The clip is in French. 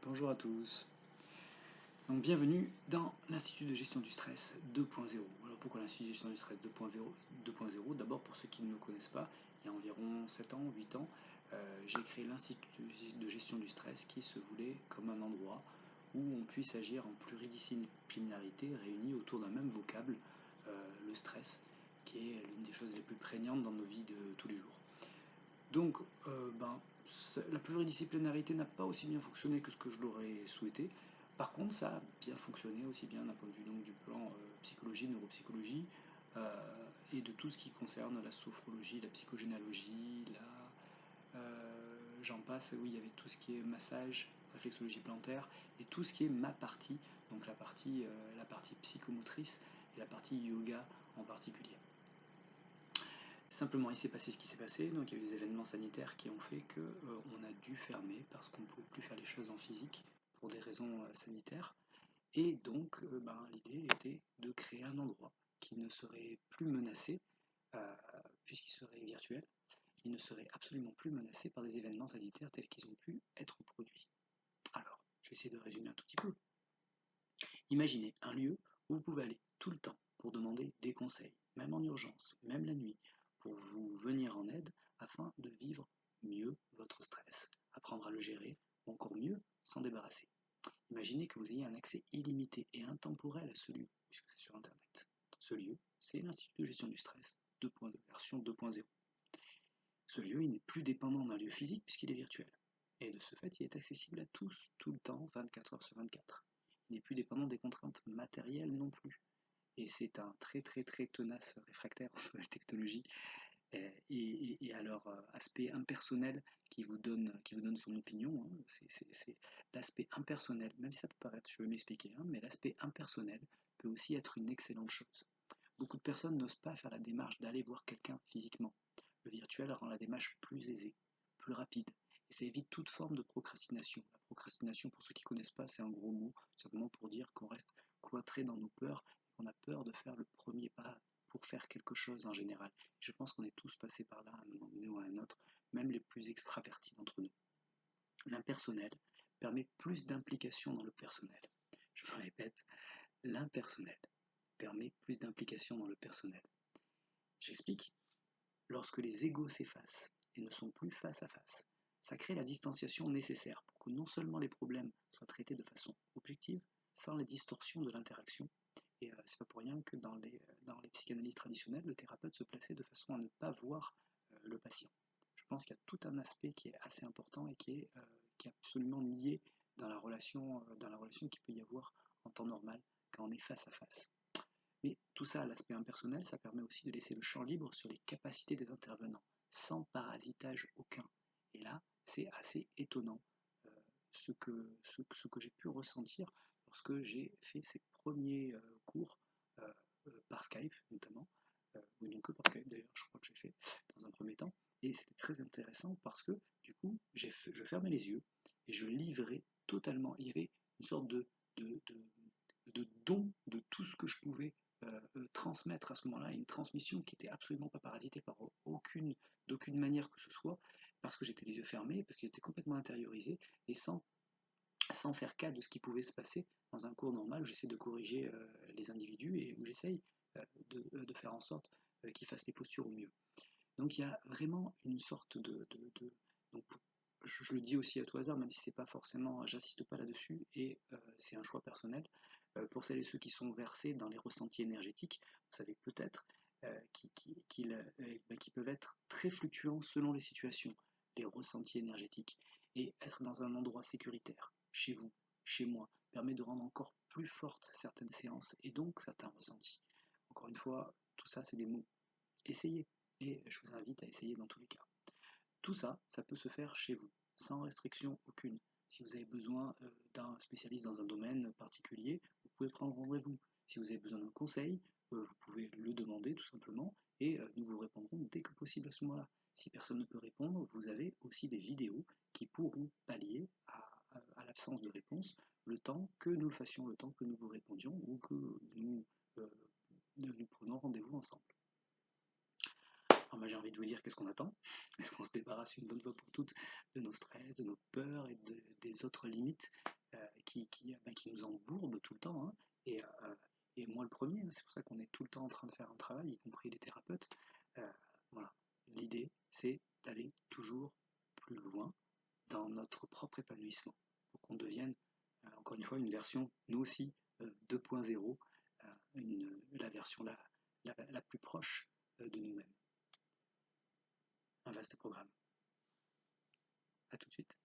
Bonjour à tous. Donc bienvenue dans l'Institut de gestion du stress 2.0. Alors pourquoi l'Institut de gestion du stress 2.0? D'abord pour ceux qui ne me connaissent pas, il y a environ 7 ans, 8 ans, j'ai créé l'Institut de gestion du stress qui se voulait comme un endroit où on puisse agir en pluridisciplinarité réunis autour d'un même vocable, le stress, qui est l'une des choses les plus prégnantes dans nos vies de tous les jours. Donc, la pluridisciplinarité n'a pas aussi bien fonctionné que ce que je l'aurais souhaité. Par contre, ça a bien fonctionné aussi bien d'un point de vue donc, du plan psychologie, neuropsychologie, et de tout ce qui concerne la sophrologie, la psychogénéalogie, j'en passe, oui, il y avait tout ce qui est massage, réflexologie plantaire, et tout ce qui est ma partie, donc la partie psychomotrice et la partie yoga en particulier. Simplement, il s'est passé ce qui s'est passé, donc il y a eu des événements sanitaires qui ont fait qu'on a dû fermer parce qu'on ne pouvait plus faire les choses en physique pour des raisons sanitaires. Et donc, l'idée était de créer un endroit qui ne serait plus menacé, puisqu'il serait virtuel, il ne serait absolument plus menacé par des événements sanitaires tels qu'ils ont pu être produits. Alors, je vais essayer de résumer un tout petit peu. Imaginez un lieu où vous pouvez aller tout le temps pour demander des conseils, même en urgence, même la nuit, pour vous venir en aide afin de vivre mieux votre stress, apprendre à le gérer, ou encore mieux, s'en débarrasser. Imaginez que vous ayez un accès illimité et intemporel à ce lieu, puisque c'est sur Internet. Ce lieu, c'est l'Institut de gestion du stress 2.2, version 2.0. Ce lieu, il n'est plus dépendant d'un lieu physique puisqu'il est virtuel. Et de ce fait, il est accessible à tous, tout le temps, 24 heures sur 24. Il n'est plus dépendant des contraintes matérielles non plus. Et c'est un très très très tenace réfractaire aux nouvelles technologies et à leur aspect impersonnel qui vous donne son opinion. Hein. C'est l'aspect impersonnel, même si ça peut paraître, je vais m'expliquer, hein, mais l'aspect impersonnel peut aussi être une excellente chose. Beaucoup de personnes n'osent pas faire la démarche d'aller voir quelqu'un physiquement. Le virtuel rend la démarche plus aisée, plus rapide, et ça évite toute forme de procrastination. La procrastination, pour ceux qui ne connaissent pas, c'est un gros mot, simplement pour dire qu'on reste cloîtré dans nos peurs, qu'on a peur de faire le premier pas pour faire quelque chose en général. Je pense qu'on est tous passés par là à un moment donné ou à un autre, même les plus extravertis d'entre nous. L'impersonnel permet plus d'implication dans le personnel. Je me répète, l'impersonnel permet plus d'implication dans le personnel. J'explique. Lorsque les égos s'effacent et ne sont plus face à face, ça crée la distanciation nécessaire pour que non seulement les problèmes soient traités de façon objective, sans les distorsions de l'interaction. Et c'est pas pour rien que dans les psychanalyses traditionnelles, le thérapeute se plaçait de façon à ne pas voir le patient. Je pense qu'il y a tout un aspect qui est assez important et qui est absolument lié dans la relation qu'il peut y avoir en temps normal quand on est face à face. Mais tout ça, l'aspect impersonnel, ça permet aussi de laisser le champ libre sur les capacités des intervenants, sans parasitage aucun. Et là, c'est assez étonnant ce que j'ai pu ressentir lorsque j'ai fait ces premiers cours par Skype notamment, ou non que par Skype d'ailleurs, je crois que j'ai fait dans un premier temps, et c'était très intéressant parce que du coup, je fermais les yeux et je livrais totalement. Il y avait une sorte de, de, de don de tout ce que je pouvais transmettre à ce moment-là, une transmission qui n'était absolument pas parasitée par d'aucune manière que ce soit, parce que j'étais les yeux fermés, parce qu'il était complètement intériorisé, et sans faire cas de ce qui pouvait se passer dans un cours normal où j'essaie de corriger les individus et où j'essaye de faire en sorte qu'ils fassent les postures au mieux. Donc il y a vraiment une sorte donc, je le dis aussi à tout hasard, même si c'est pas forcément, j'insiste pas là-dessus, et c'est un choix personnel. Pour celles et ceux qui sont versés dans les ressentis énergétiques, vous savez peut-être qui peuvent être très fluctuants selon les situations, les ressentis énergétiques, et être dans un endroit sécuritaire, chez vous, chez moi, permet de rendre encore plus fortes certaines séances et donc certains ressentis. Encore une fois, tout ça c'est des mots. Essayez, et je vous invite à essayer dans tous les cas. Tout ça, ça peut se faire chez vous, sans restriction aucune. Si vous avez besoin d'un spécialiste dans un domaine particulier, vous pouvez prendre rendez-vous. Si vous avez besoin d'un conseil, vous pouvez le demander tout simplement, et nous vous répondrons dès que possible à ce moment-là. Si personne ne peut répondre, vous avez aussi des vidéos qui pourront pallier à l'absence de réponse le temps que nous le fassions, le temps que nous vous répondions ou que nous prenions rendez-vous ensemble. Alors moi j'ai envie de vous dire qu'est-ce qu'on attend? Est-ce qu'on se débarrasse une bonne fois pour toutes de nos stress, de nos peurs et des autres limites qui nous embourbent tout le temps, hein, et moi le premier, hein, c'est pour ça qu'on est tout le temps en train de faire un travail, y compris les thérapeutes. Euh, voilà. L'idée, c'est d'aller toujours plus loin dans notre propre épanouissement, pour qu'on devienne, encore une fois, une version, nous aussi, 2.0, la version la plus proche de nous-mêmes. Un vaste programme. À tout de suite.